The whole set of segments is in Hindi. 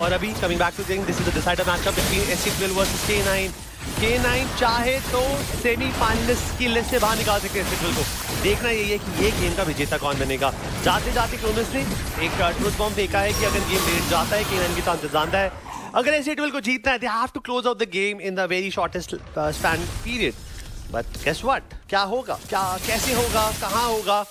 और अभी coming back to thing, this is the decider matchup between SC12 versus K9। K9 चाहे तो सेमीफाइनलिस्ट की लिस्ट से बाहर निकाल सकते हैं SC12 को। देखना यही है कि ये गेम का विजेता कौन बनेगा। जाते जाते क्रोनस ने एक ट्रुथ बॉम्ब फेंका है कि अगर गेम लेट जाता है K9 की चांसेस ज्यादा है। अगर SC12 को जीतना है, they have to close out the game in the very shortest span period. But guess what, क्या होगा, क्या कैसे होगा, कहाँ होगा,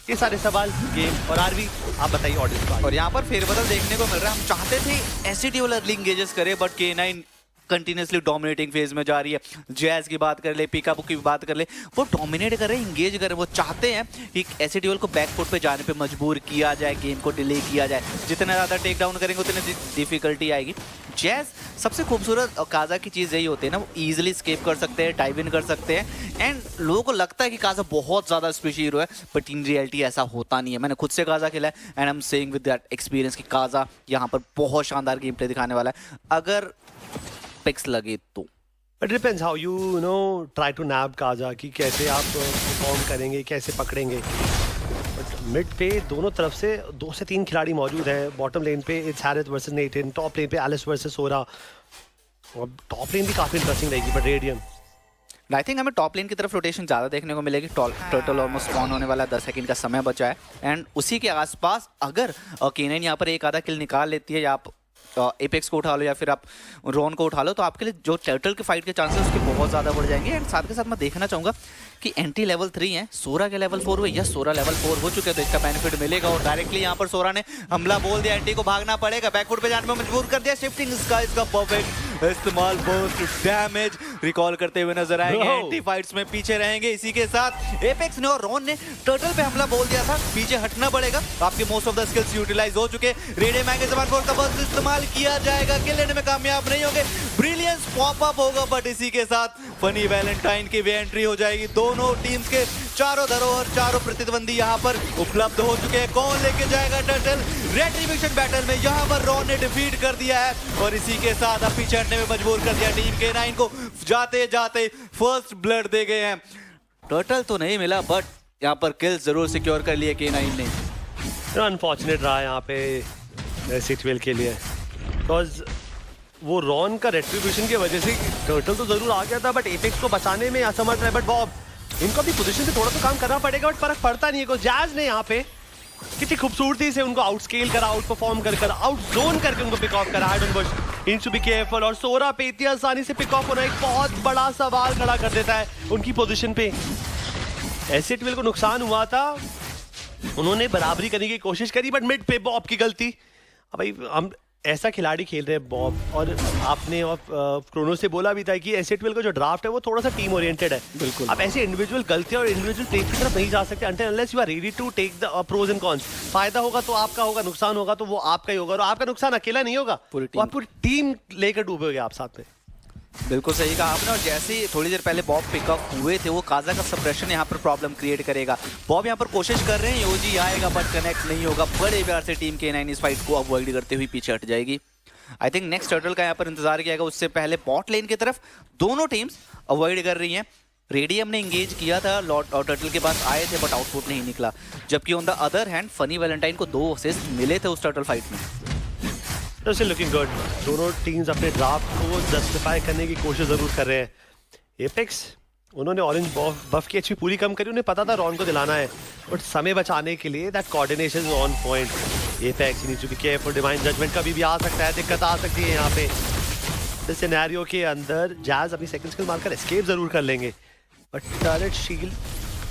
ये सारे सवाल गेम और आरवी आप बताइए ऑडियंस को। और यहाँ पर फेरबदल देखने को मिल रहा है। हम चाहते थे SC12 अर्ली इंगेजेस करे, but K9 continuously dominating phase में जा रही है। जैज की बात कर ले, पिकाबू की बात कर ले, वो डोमिनेट कर रहे हैं, इंगेज कर रहे हैं। वो चाहते हैं कि SC12 को बैकफुट पे जाने पे मजबूर किया जाए, गेम को डिले किया जाए। जितना ज़्यादा टेक डाउन करेंगे उतनी डिफिकल्टी आएगी। जैज सबसे खूबसूरत काजा की चीज़ यही होती है ना, वो ईजिली स्केप कर सकते हैं, डाइव इन कर सकते हैं। एंड लोगों को लगता है कि काजा बहुत ज़्यादा स्पेशल हीरो है, बट इन रियलिटी ऐसा होता नहीं है। मैंने खुद से काजा खेला है and I am saying with that experience कि काजा यहाँ पर बहुत शानदार गेम प्ले दिखाने वाला है अगर पिक्स लगे तो। It depends how you know try to nab Kaza कि कैसे आप परफॉर्म करेंगे, कैसे पकड़ेंगे। बट मिड पे दोनों तरफ से 2 से 3 खिलाड़ी मौजूद हैं। बॉटम लेन पे इट्स हैरिस वर्सेस नेटिन, टॉप लेन पे एलिस वर्सेस सोरा। और टॉप लेन भी काफी इंटरेस्टिंग रहेगी बट रेडियम। आई थिंक हमें टॉप लेन की तरफ रोटेशन ज़्यादा देखने को मिलेगी। टोटल ऑलमोस्ट स्पॉन होने वाला 10 सेकंड का समय बचा है एंड उसी के आसपास अगर K9 यहाँ पर एक आधा किल निकाल लेती है, या आप एपेक्स को उठा लो या फिर आप रॉन को उठा लो, तो आपके लिए जो टर्टल के फाइट के चांसेस उसके बहुत ज़्यादा बढ़ जाएंगे। एंड साथ के साथ मैं देखना चाहूँगा कि एंटी लेवल 3 है, सोरा के लेवल 4 हुए या सोरा लेवल 4 हो चुके हैं, तो इसका बेनिफिट मिलेगा। और डायरेक्टली यहाँ पर सोरा ने हमला बोल दिया, एंटी को भागना पड़ेगा, बैकफुट पे जाने में मजबूर कर दिया। शिफ्टिंग इसका परफेक्ट इस्तेमाल, बर्स्ट डैमेज रिकॉल करते हुए नजर आएंगे। एंटी फाइट्स में पीछे रहेंगे। इसी के साथ एपेक्स ने और रॉन ने टर्टल पे हमला बोल दिया था, पीछे हटना पड़ेगा। आपके most of the skills utilise हो चुके। रेडियम आएंगे, जबान फोर्स का बर्स्ट इस्तेमाल किया जाएगा, किल लेने में कामयाब नहीं होंगे। ब्रिलियंस पॉप अप होगा, बट इसी के साथ फनी वैलेंटाइन की भी एंट्री हो जाएगी। दोनों टीम्स के चारों धरोहर, चारों प्रतिद्वंदी यहाँ पर उपलब्ध हो चुके हैं। कौन लेके जाएगा टर्टल? रेट्रिब्यूशन बैटल में यहाँ पर रॉन ने डिफीट कर दिया है और इसी के साथ अब पीछे हटने में मजबूर कर दिया टीम K9 को। जाते जाते फर्स्ट ब्लड दे गए हैं। टर्टल तो नहीं मिला, बट यहाँ पर किल जरूर सिक्योर कर लिए K9 ने। अनफॉर्चुनेट रहा यहाँ पे SC12 के लिए, बिकॉज वो रॉन का रेट्रिब्यूशन की वजह से टर्टल तो जरूर आ गया था, बट एपेक्स को बचाने में असमर्थ है। बट बॉब, इनको अपनी पोजीशन से थोड़ा तो काम करना पड़ेगा, बट फर्क पड़ता नहीं है। जैज ने यहाँ पे कितनी खूबसूरती से उनको आउटस्केल करा, आउट परफॉर्म कर आउट जोन करके उनको पिक ऑफ करा। Hide bush needs to be careful, और सोरा पे इतनी आसानी से पिक ऑफ होना एक बहुत बड़ा सवाल खड़ा कर देता है उनकी पोजीशन पे। SC12 को नुकसान हुआ था, उन्होंने बराबरी करने की कोशिश करी, बट मिड पे बॉब की गलती। अब भाई हम ऐसा खिलाड़ी खेल रहे हैं बॉब, और आपने और क्रोनो से बोला भी था कि SC12 का जो ड्राफ्ट है वो थोड़ा सा टीम ओरिएंटेड है। बिल्कुल, आप ऐसे इंडिविजुअल गलतियां और इंडिविजुअल टेक की तरफ नहीं जा सकते until unless you are ready to take the pros and cons. फायदा होगा तो आपका होगा, नुकसान होगा तो वो आपका ही होगा, और आपका नुकसान अकेला नहीं होगा, आप पूरी टीम लेकर डूबोगे आप साथ में। बिल्कुल सही कहा आपने। और जैसे ही थोड़ी देर पहले बॉब पिकअप हुए थे, वो काजा का सप्रेशन यहाँ पर प्रॉब्लम क्रिएट करेगा। बॉब यहाँ पर कोशिश कर रहे हैं, योजी आएगा बट कनेक्ट नहीं होगा। बड़े प्यार से टीम K9 इस फाइट को अवॉइड करते हुए पीछे हट जाएगी। आई थिंक नेक्स्ट टर्टल का यहाँ पर इंतजार किया गया, उससे पहले बॉट लेन की तरफ दोनों टीम्स अवॉइड कर रही हैं। रेडियम ने इंगेज किया था, लॉर्ड और टर्टल के पास आए थे, बट आउटपुट नहीं निकला। जबकि on the other hand funny Valentine को 2 असिस्ट मिले थे उस टर्टल फाइट में। Looking good. दोनों टीम्स अपने ड्राफ्ट को जस्टिफाई करने की कोशिश जरूर कर रहे हैं। एपेक्स, उन्होंने ऑरेंज बफ की एचपी पूरी कम करी, उन्हें पता था रॉन को दिलाना है, बट समय बचाने के लिए that coordination is on point. Apex needs to be careful, divine judgement कभी भी आ सकता है, दिक्कत आ सकती है यहाँ पे। इस सिनेरियो के अंदर जैज अपनी सेकंड स्किल मारकर एस्केप जरूर कर लेंगे, बट टर्रेट शील्ड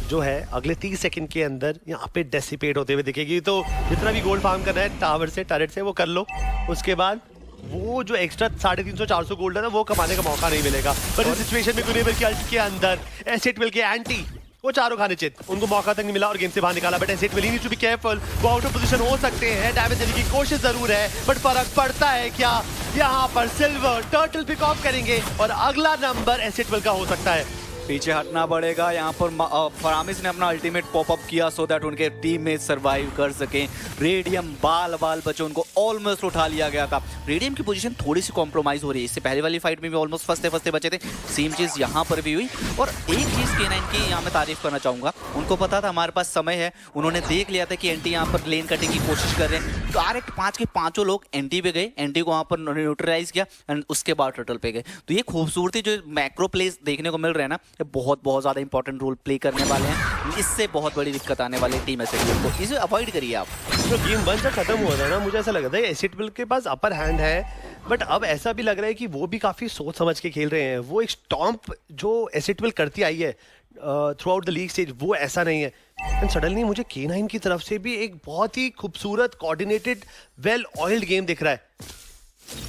जो है अगले 30 सेकंड के अंदर यहाँ पे डेसिपेट होते हुए दिखेगी। तो जितना भी गोल्ड फार्म करना है टावर से, टर्रेट से, वो कर लो। उसके बाद वो जो एक्स्ट्रा 350-400 गोल्ड है ना, वो कमाने का मौका नहीं मिलेगा। पर इस सिचुएशन में गुनेबर की अल्ट के अंदर SC12 के एंटी वो चारों खाने चित, उनको मौका तक नहीं मिला और गेम से बाहर निकाला। But SC12 needs to be careful, वो आउट ऑफ पोजीशन हो सकते हैं, डैमेज देने की कोशिश जरूर है, बट फर्क पड़ता है क्या? यहाँ पर सिल्वर टर्टल पिक ऑफ करेंगे और अगला नंबर SC12 का हो सकता है। पीछे हटना पड़ेगा। यहाँ पर फरामिस ने अपना अल्टीमेट पॉपअप किया सो दैट उनके टीम में सर्वाइव कर सकें। रेडियम बाल बचे, उनको ऑलमोस्ट उठा लिया गया था। रेडियम की पोजीशन थोड़ी सी कॉम्प्रोमाइज हो रही है, इससे पहले वाली फाइट में भी ऑलमोस्ट फंसते बचे थे। सेम चीज़ यहाँ पर भी हुई। और एक चीज़ K9 की यहाँ मैं तारीफ करना चाहूँगा, उनको पता था हमारे पास समय है, उन्होंने देख लिया था कि एंटी यहाँ पर लेन कटने की कोशिश कर रहे हैं। डायरेक्ट 5 के 5 लोग एंटी पे गए, एंटी को वहाँ पर न्यूट्रलाइज किया एंड उसके बाद टर्टल पे गए। तो ये खूबसूरती जो मैक्रो प्लेस देखने को मिल रहे हैं ना, ये बहुत ज़्यादा इंपॉर्टेंट रोल प्ले करने वाले हैं। इससे बहुत बड़ी दिक्कत आने वाली टीम एसिड को, इसे अवॉइड करिए आप। जो गेम 1 जब खत्म हुआ था ना, मुझे ऐसा लगा था एसिड विल के पास अपर हैंड है, बट अब ऐसा भी लग रहा है कि वो भी काफ़ी सोच समझ के खेल रहे हैं। वो एक स्टॉम्प जो एसिड विल करती आई है through out the league stage, वो ऐसा नहीं है। एंड सडनली मुझे K9 की तरफ से भी एक बहुत ही खूबसूरत कोऑर्डिनेटेड वेल ऑयल्ड गेम दिख रहा है।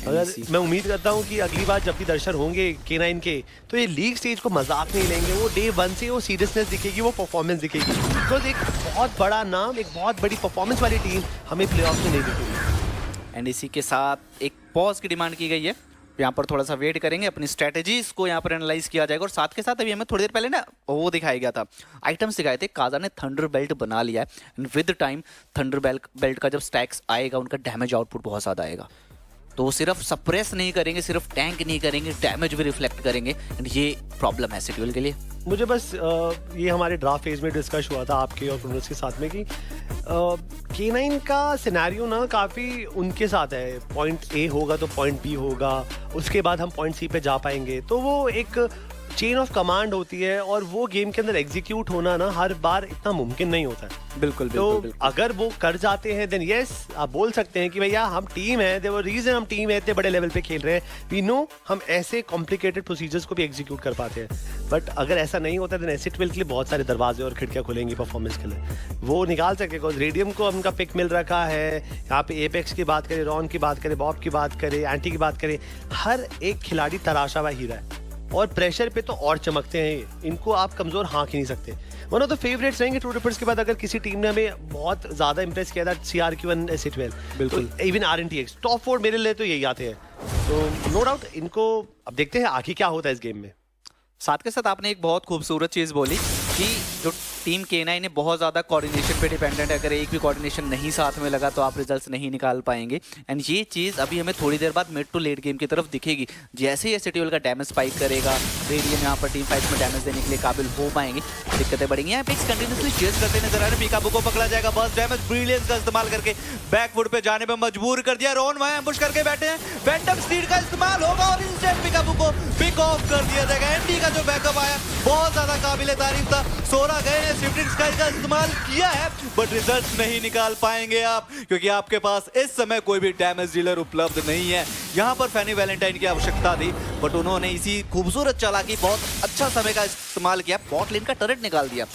अगर मैं उम्मीद करता हूँ कि अगली बार जब भी दर्शक होंगे K9 के, तो ये लीग स्टेज को मजाक नहीं लेंगे। वो डे 1 से वो सीरियसनेस दिखेगी, वो परफॉर्मेंस दिखेगी। बिकॉज एक बहुत बड़ा नाम, एक बहुत बड़ी परफॉर्मेंस वाली टीम हमें प्लेऑफ में नहीं दिखेगी। एंड इसी के साथ एक पॉज की डिमांड की गई है। यहाँ पर थोड़ा सा वेट करेंगे, अपनी स्ट्रेटेजीज को यहाँ पर एनालाइज किया जाएगा। और साथ के साथ अभी हमें थोड़ी देर पहले ना वो दिखाया गया था, आइटम्स दिखाए थे। काजा ने थंडर बेल्ट बना लिया है and with time thunder belt का जब स्टैक्स आएगा, उनका डैमेज आउटपुट बहुत ज़्यादा आएगा। तो वो सिर्फ सप्रेस नहीं करेंगे, सिर्फ टैंक नहीं करेंगे, डैमेज भी रिफ्लेक्ट करेंगे। एंड ये प्रॉब्लम है शेड्यूल के लिए। मुझे बस ये हमारे ड्राफ्ट फेज में डिस्कस हुआ था आपके और प्रोनस के साथ में कि K9 का सिनेरियो ना काफ़ी उनके साथ है। पॉइंट ए होगा तो पॉइंट बी होगा, उसके बाद हम पॉइंट सी पे जा पाएंगे। तो वो एक चेन ऑफ कमांड होती है और वो गेम के अंदर एग्जीक्यूट होना ना हर बार इतना मुमकिन नहीं होता है। बिल्कुल तो अगर वो कर जाते हैं देन यस, आप बोल सकते हैं कि भैया हम टीम है, देयर रीजन हम टीम है, इतने बड़े लेवल पे खेल रहे हैं, वी नो हम ऐसे कॉम्प्लिकेटेड प्रोसीजर्स को भी एग्जीक्यूट कर पाते हैं। बट अगर ऐसा नहीं होता देन एसिड विल के लिए बहुत सारे दरवाजे और खिड़कियां खुलेंगी परफॉर्मेंस के लिए। वो निकाल सके, बिकॉज रेडियम को उनका पिक मिल रखा है। यहाँ पे एपेक्स की बात करें, रॉन की बात करें, बॉब की बात करें, एंटी की बात करें, हर एक खिलाड़ी तराशा हुआ हीरा है और प्रेशर पे तो और चमकते हैं। इनको आप कमजोर हाँक ही नहीं सकते। वन ऑफ द फेवरेट्स रहेंगे टू रिपर्स के बाद। अगर किसी टीम ने हमें बहुत ज्यादा इंप्रेस किया था, CRQ1 एसिड विल, बिल्कुल इवन RNTX टॉप 4 मेरे लिए तो यही आते हैं। तो नो डाउट इनको अब देखते हैं आगे क्या होता है इस गेम में। साथ के साथ आपने एक बहुत खूबसूरत चीज़ बोली कि जो टीम K9 ने बहुत ज़्यादा कोऑर्डिनेशन पे डिपेंडेंट है। अगर एक भी कोऑर्डिनेशन नहीं साथ में लगा तो आप रिजल्ट्स नहीं निकाल पाएंगे। एंड ये चीज़ अभी हमें थोड़ी देर बाद मिड टू लेट गेम की तरफ दिखेगी। जैसे ही एसिड का डैमेज स्पाइक करेगा, रेडियम यहाँ पर टीम फाइट में डैमेज देने के लिए काबिल हो पाएंगे, दिक्कतें बढ़ेंगी। यहाँ पे कंटिन्यूसली चेस करते नजर आ रहे हैं। पीकाबू को पकड़ा जाएगा, बस डैमेज ब्रिलियंस का इस्तेमाल करके बैकफुट पे जाने पे मजबूर कर दिया। रोन वहां एम्बुश करके बैठे हैं, फैंटम स्पीड का इस्तेमाल होगा और इंस्टेंट पीकाबू को पिक ऑफ कर दिया जाएगा। एंटी का जो बैकअप आया बहुत ज्यादा काबिल तारीफ था। 16 गए हैं, शिफ्टिंग स्काई का इस्तेमाल किया है, बट रिजल्ट नहीं निकाल पाएंगे आप, क्योंकि आपके पास इस समय कोई भी डैमेज डीलर उपलब्ध नहीं है। यहाँ पर फैनी वैलेंटाइन की आवश्यकता थी, बट उन्होंने इसी खूबसूरत चालाकी बहुत अच्छा समय का इस्तेमाल किया, बॉट लेन का टर्रेट निकाल दिया।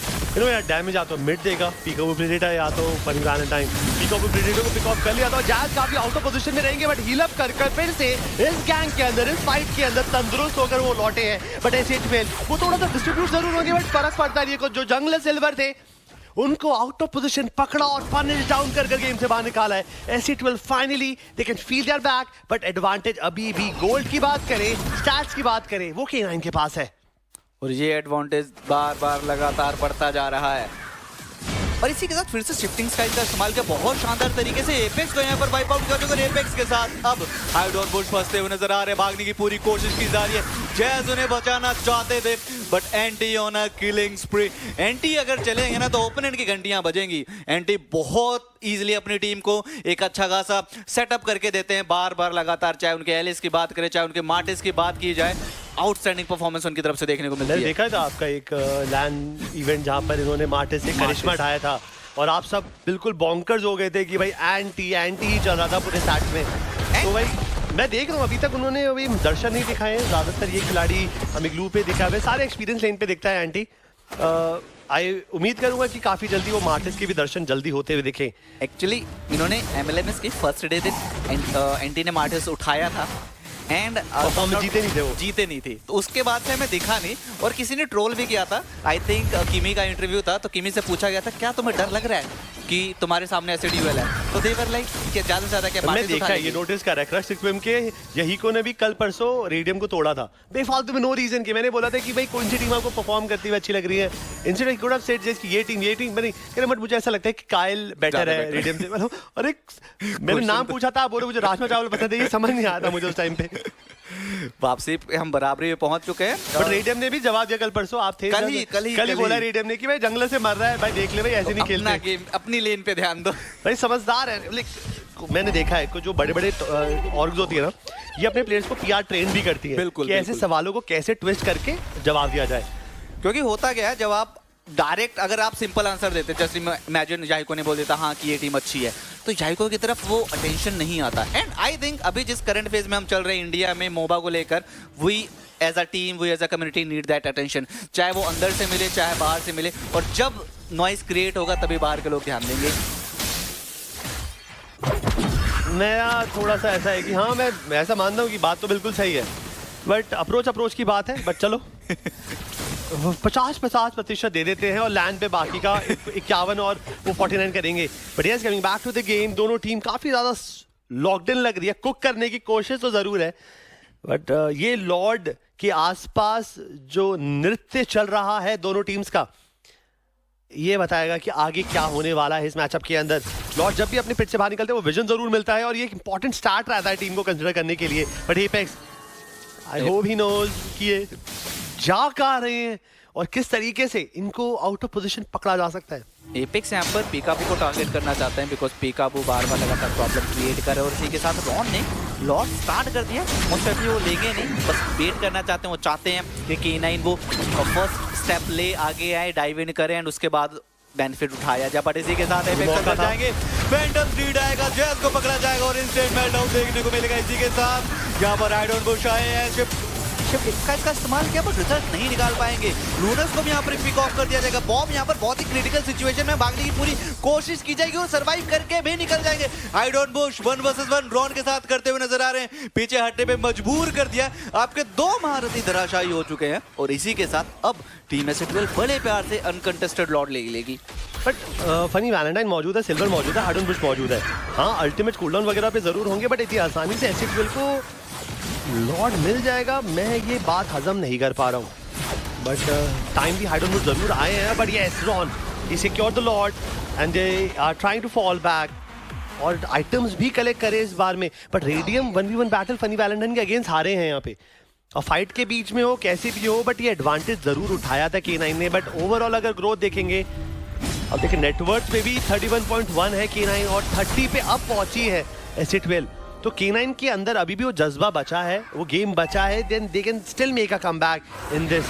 यार डैमेज या तो मिड देगा पीकाबू प्रेडेटर या तो फनी वैलेंटाइन। पीकाबू प्रेडेटर को पिक ऑफ कर लिया था। जैज काफी आउट ऑफ पोजीशन में रहेंगे, बट हील अप कर फिर से इस गैंग के अंदर, इस फाइट के अंदर तंदुरुस्त होकर वो लौटे हैं। बट एसिड विल वो थोड़ा सा डिस्ट्रीब्यूट जरूर होंगे, बट फर्क पड़ता नहीं है। जो जंगल सिल्वर थे उनको आउट ऑफ पोजीशन पकड़ा और पनिश डाउन कर गेम से बाहर निकाला है। Acid will finally they can feel their back, but advantage अभी भी गोल्ड की बात करें, स्टैट्स की बात करें, वो K9 के पास है और ये एडवांटेज बार बार लगातार बढ़ता जा रहा है। और इसी के साथ फिर से शिफ्टिंग स्काई का इस्तेमाल किया बहुत शानदार तरीके से। एपेक्स को यहाँ पर वाइप आउट कर चुके हैं। एपेक्स के साथ अब हाइड और बुश फंसते हुए नजर आ रहे हैं, भागने की पूरी कोशिश की जा रही है। जैज उन्हें बचाना चाहते थे, but anti on a killing स्प्री। Anti अगर चलेंगे ना तो ओपोनेंट की घंटियां बजेंगी। एंटी बहुत इजीली अपनी टीम को एक अच्छा खासा सेटअप करके देते हैं बार बार लगातार, चाहे उनके एलिस की बात करें, चाहे उनके मार्टिस की बात की जाए। आउटस्टैंडिंग परफॉर्मेंस उनकी तरफ से देखने को मिलती है। देखा था आपका एक लैंड इवेंट जहां पर इन्होंने मार्टिस से करिश्मा ढाया था और आप सब बिल्कुल बॉन्कर्स हो गए थे कि भाई एंटी ही चल रहा था पूरे सेट में। तो भाई मैं देख रहा हूँ अभी तक उन्होंने अभी दर्शन नहीं दिखाए हैं। ज्यादातर ये खिलाड़ी हमें ग्लू पे दिखा हुआ है, सारे एक्सपीरियंस लेन पे दिखता है एंटी। उम्मीद करूंगा कि काफी जल्दी वो मार्टिस के भी दर्शन जल्दी होते हुए दिखें। एक्चुअली इन्होंने MLMS के फर्स्ट डे दिन एंटी ने मार्टिस उठाया था एंड जीते नहीं थे, तो उसके बाद से हमें दिखा नहीं। और किसी ने ट्रोल भी किया था, आई थिंक किमी का इंटरव्यू था, तो किमी से पूछा गया था क्या तुम्हें डर लग रहा है, कि तुम्हारे सामने ऐसे ड्यूएल है, तो दे वर लाइक कि ज्यादा से ज्यादा क्या मैं बातें देखा है, ये नोटिस कर रहा है क्रश सिक्स के यहीको ने भी कल परसों रेडियम को तोड़ा था बेफालतू में, नो रीजन के। मैंने बोला था कि भाई कौन सी टीम आपको परफॉर्म करती हुई अच्छी लग रही है, instead I could have said just कि ये टीम मैंने कह, बट मुझे ऐसा लगता है कि काइल बेटर है रेडियम से। मतलब अरे मैंने नाम पूछा था, बोले मुझे राजमा चावल पसंद है, ये समझ नहीं आया था मुझे उस टाइम पे। वापसी पे हम बराबरी में पहुंच चुके हैं। बट रेडियम ने भी जवाब दिया कल परसों, आप थे कल ही बोला रेडियम ने कि भाई जंगल से मर रहा है भाई, देख ले भाई ऐसे नहीं अपना खेलते गेम अपनी लेन पे ध्यान दो। भाई समझदार है। मैंने देखा है जो बड़े बड़े ऑर्ग्स होती है ना, ये अपने प्लेयर्स को पीआर ट्रेन भी करती है बिल्कुल, कि ऐसे सवालों को कैसे ट्विस्ट करके जवाब दिया जाए। क्योंकि होता क्या है, जब आप डायरेक्ट अगर आप सिंपल आंसर देते, जैसे इमेजिन जाहिको ने बोल देता हाँ कि ये टीम अच्छी है, तो जाहिको की तरफ वो अटेंशन नहीं आता। एंड आई थिंक अभी जिस करंट फेज में हम चल रहे हैं इंडिया में मोबा को लेकर, we as a team, we as a community need that attention, चाहे वो अंदर से मिले चाहे बाहर से मिले। और जब नॉइस क्रिएट होगा तभी बाहर के लोग ध्यान देंगे। नया थोड़ा सा ऐसा है कि हाँ मैं ऐसा मानता हूँ कि बात तो बिल्कुल सही है, बट अप्रोच की बात है। बट चलो 50% दे देते हैं और लैंड पे बाकी का 51 और वो 49 करेंगे। But yes, coming back to the game, दोनों टीम काफी ज्यादा लॉक्ड इन लग रही है। कुक करने की कोशिश तो जरूर है, बट ये लॉर्ड के आसपास जो नृत्य चल रहा है दोनों टीम्स का, ये बताएगा कि आगे क्या होने वाला है इस मैचअप के अंदर। लॉर्ड जब भी अपने पिच से बाहर निकलते हैं वो विजन जरूर मिलता है और ये एक इंपॉर्टेंट स्टार्ट रहता है टीम को कंसिडर करने के लिए। But Apex, I hope he knows कि ये जा कहाँ रहे हैं और किस तरीके से इनको आउट ऑफ पोजीशन पकड़ा जा सकता है। एपेक्स यहाँ पर पीकाबू को टारगेट करना चाहते हैं, बिकॉज पीकाबू बार बार लगातार प्रॉब्लम क्रिएट कर रहे हैं। और इसी के साथ रॉन ने लॉर्ड स्टार्ट कर दिया, मोस्ट ऑफ वो लेंगे नहीं, बस वेट करना चाहते हैं। वो चाहते हैं कि K9 वो फर्स्ट स्टेप ले आगे आए, डाइव इन करें एंड उसके बाद बेनिफिट उठाया जाए। बट इसी के साथ एपेक्स अंदर जाएंगे, फैंटम थ्रीड आएगा, जैस को पकड़ा जाएगा और इंस्टेंट मेल्टडाउन देखने को मिलेगा। इसी के साथ यहाँ पर आई डोंट बुश आए हैं, शिफ्ट इसका इस्तेमाल किया बट रिजल्ट नहीं निकाल पाएंगे। लूनस को भी यहाँ पर पिक ऑफ कर दिया जाएगा। बॉब यहाँ पर बहुत ही क्रिटिकल सिचुएशन में भागने की पूरी कोशिश की जाएगी और सरवाइव करके भी निकल जाएंगे। I don't Bush 1 versus 1 Ron के साथ करते हुए नजर आ रहे हैं, पीछे हटने पे मजबूर कर दिया। आपके 2 महारथी धराशायी हो चुके हैं और इसी के साथ अब टीम एस12 बड़े प्यार से अनकंटेस्टेड लॉर्ड ले लेगी। बट फनी वैलेंटाइन मौजूद है, सिल्वर मौजूद है, हार्डन बुश मौजूद है। हाँ अल्टीमेट कूलडाउन वगैरह पे जरूर होंगे, बट इतनी आसानी से एस12 को लॉर्ड मिल जाएगा, मैं ये बात हजम नहीं कर पा रहा हूँ। बट टाइम भी हार्डन बुश जरूर आए हैं, but yes Ron he secure the lord and they are trying to fall back और आइटम्स भी कलेक्ट करे इस बार में। But radium 1v1 battle funny Valentine के अगेंस्ट हारे हैं यहाँ पे, और फाइट के बीच में हो कैसे भी हो, बट ये एडवांटेज जरूर उठाया था K9 ने। बट ओवरऑल अगर ग्रोथ देखेंगे, अब देखिए नेटवर्थ पे भी 31.1 है K9 और 30 पे अब पहुंची है S12। तो K9 के अंदर अभी भी वो जज्बा बचा है, वो गेम बचा है, then they can still make a comeback in this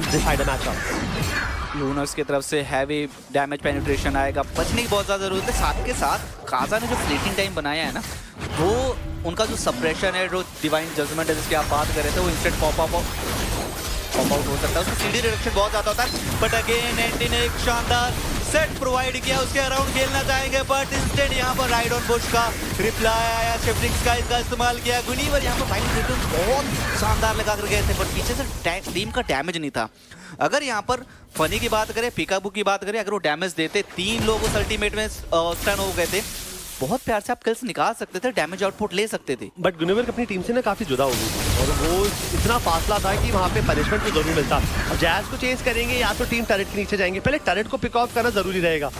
decider matchup. लूनस की तरफ से हैवी डैमेज पेनिट्रेशन आएगा, बचने की बहुत ज़्यादा जरूरत है। साथ के साथ काजा ने जो फ्लीटिंग टाइम बनाया है ना, वो उनका जो सप्रेशन है, जो डिवाइन जजमेंट है जिसकी आप बात कर रहे थे, वो इंस्टेंट पॉप आउट हो सकता है। उसका सीडी रिडक्शन बहुत ज़्यादा होता है। बट अगेन एंटी ने एक शानदार सेट प्रोवाइड किया, उसके अराउंड खेलना चाहेंगे, बट इंस्टेंट यहाँ पर राइड ऑन बुश का रिप्लाई आया, शिफ्टिंग स्काइज का इस्तेमाल किया। गुनीवर यहाँ पर फाइनल रिटर्न बहुत शानदार लगा कर गए थे, बट पीछे से टीम का डैमेज नहीं था। अगर यहाँ पर फनी की बात करें, पिकाबू की बात करें, अगर वो डैमेज देते, 3 लोग उस अल्टीमेट में स्टन हो गए थे, बहुत प्यार से आप किल्स निकाल सकते थे, डैमेज आउटपुट ले सकते थे। बट गुनीवर अपनी टीम से ना काफी जुदा हो गई और वो इतना फासला था कि वहाँ पे पनिशमेंट तो जरूर मिलता। अब जैज को चेस करेंगे या तो टीम टरेट के नीचे जाएंगे, पहले टरेट को पिक ऑफ करना जरूरी रहेगा।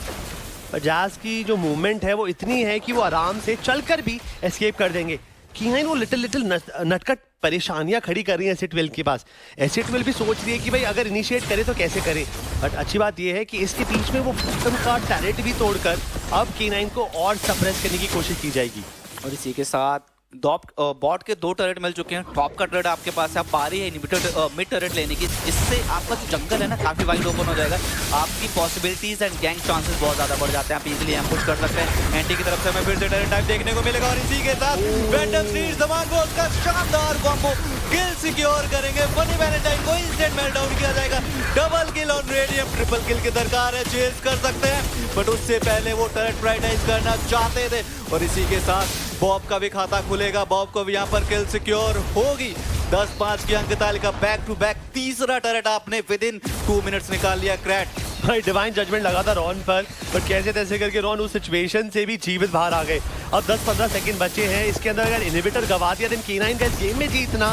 जैज की जो मूवमेंट है वो इतनी है कि वो आराम से चलकर भी एस्केप कर देंगे। K9 वो लिटिल नटखट परेशानियां खड़ी कर रही हैं S12 के पास। S12 भी सोच रही है कि भाई अगर इनिशिएट करे तो कैसे करे। बट अच्छी बात यह है कि इसके बीच में वो बॉटम का टैरेट भी तोड़कर अब K9 को और सप्रेस करने की कोशिश की जाएगी। और इसी के साथ बॉट के 2 टरेट मिल चुके हैं। टॉप का टरेट आपके पास है, आप पा रही है मिड टरेट लेने की, जिससे आपका जो जंगल है ना काफी वाइड ओपन हो जाएगा। आपकी पॉसिबिलिटीज एंड गैंग चांसेस बहुत ज्यादा बढ़ जाते हैं, आप इजीली एम्बुश कर सकते हैं। एंटी की तरफ से हमें फिर से टरेट टाइप देखने को मिलेगा और इसी के साथ फैंटम थ्रीड जमानगोस का शानदार कॉम्बो किल सिक्योर करेंगे। फनी वैलेंटाइन को इंस्टेंट मेल्टडाउन किया जाएगा। Double kill on radium, triple किल की दरकार है, चेस कर सकते हैं, बट उससे पहले वो टरेट प्राइटाइज करना चाहते थे। और इसी के साथ बॉब का भी खाता खुलेगा, बॉब को भी यहाँ पर किल सिक्योर होगी। 10-5 की अंक तालिका, बैक टू बैक तीसरा टरेट आपने विद इन 2 मिनट्स निकाल लिया क्रैट। भाई डिवाइन जजमेंट लगा था रॉन पर कैसे तैसे करके रॉन उस सिचुएशन से भी जीवित बाहर आ गए। अब 10-15 सेकंड बचे हैं, इसके अंदर अगर इनहिबिटर गवा दिया देन K9 का इस गेम में जीतना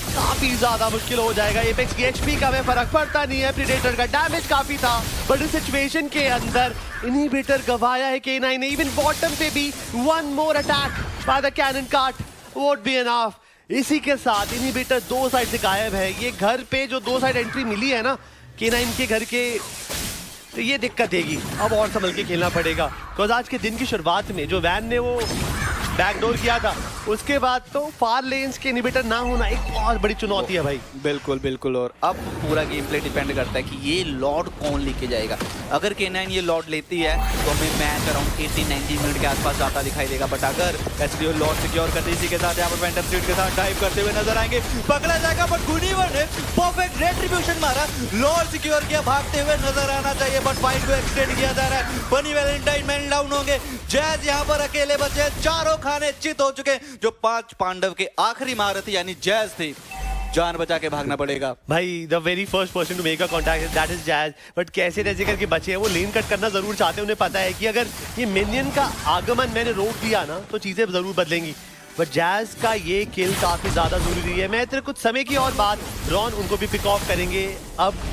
काफी ज्यादा मुश्किल हो जाएगा। एपेक्स की एचपी का में फर्क पड़ता नहीं है, प्रीडेटर का डैमेज काफी था, बट इस सिचुएशन के अंदर इनहिबिटर गवाया है K9 ने। इवन बॉटम पे भी one more attack by the cannon cart won't be enough. इसी के साथ इनहिबिटर 2 साइड से गायब है। ये घर पे जो 2 साइड एंट्री मिली है ना K9 के घर के, तो ये दिक्कत देगी। अब और संभल के खेलना पड़ेगा, बिकॉज आज के दिन की शुरुआत में जो वैन ने वो बैकडोर किया था, उसके बाद तो फार लेन्स के इनहिबिटर ना होना एक बहुत बड़ी चुनौती है भाई। बिल्कुल बिल्कुल। और अब पूरा गेम प्ले डिपेंड करता है कि ये लॉर्ड कौन लेके जाएगा। अगर K9 ये लॉर्ड लेती है तो हमें मैच अराउंड 80-90 मिनट के आसपास जाता दिखाई देगा, बट अगर एसडीओ लॉर्ड सिक्योर करते इसी के साथ यहाँ पर फैंटम स्ट्रीट के साथ डाइव करते हुए नजर आएंगे, पकड़ा जाएगा, बट गुनीवर ने परफेक्ट रेट्रिब्यूशन मारा, लॉर्ड सिक्योर किया, भागते हुए नजर आना चाहिए, बट फाइट को एक्सटेंड किया जा रहा है। बनी वैलेंटाइन मैन डाउन होंगे, जैज यहाँ पर अकेले बचे, चारों खाने चित हो चुके। जो 5 पांडव के आखिरी महारथी यानी जैज थी, जान बचा के भागना पड़ेगा भाई। The very first person to make a contact that is Jazz, but कैसे जैसे करके बचे हैं। वो लेन कट करना जरूर चाहते हैं, उन्हें पता है कि अगर ये मिनियन का आगमन मैंने रोक दिया ना तो चीजें जरूर बदलेंगी, बट जैज का ये किल काफी ज्यादा जरूरी है। मैं तेरे कुछ समय की और बात, रॉन उनको भी पिक ऑफ करेंगे। अब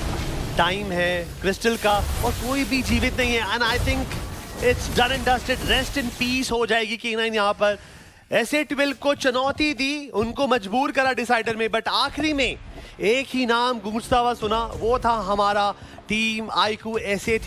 टाइम है क्रिस्टल का और कोई भी जीवित नहीं है, and I think it's done and dusted, rest in peace हो जाएगी K9 यहाँ पर। ऐसे 12 को चुनौती दी, उनको मजबूर करा डिसाइडर में, बट आखिरी में एक ही नाम गूंजता हुआ सुना, वो था हमारा टीम iQOO SA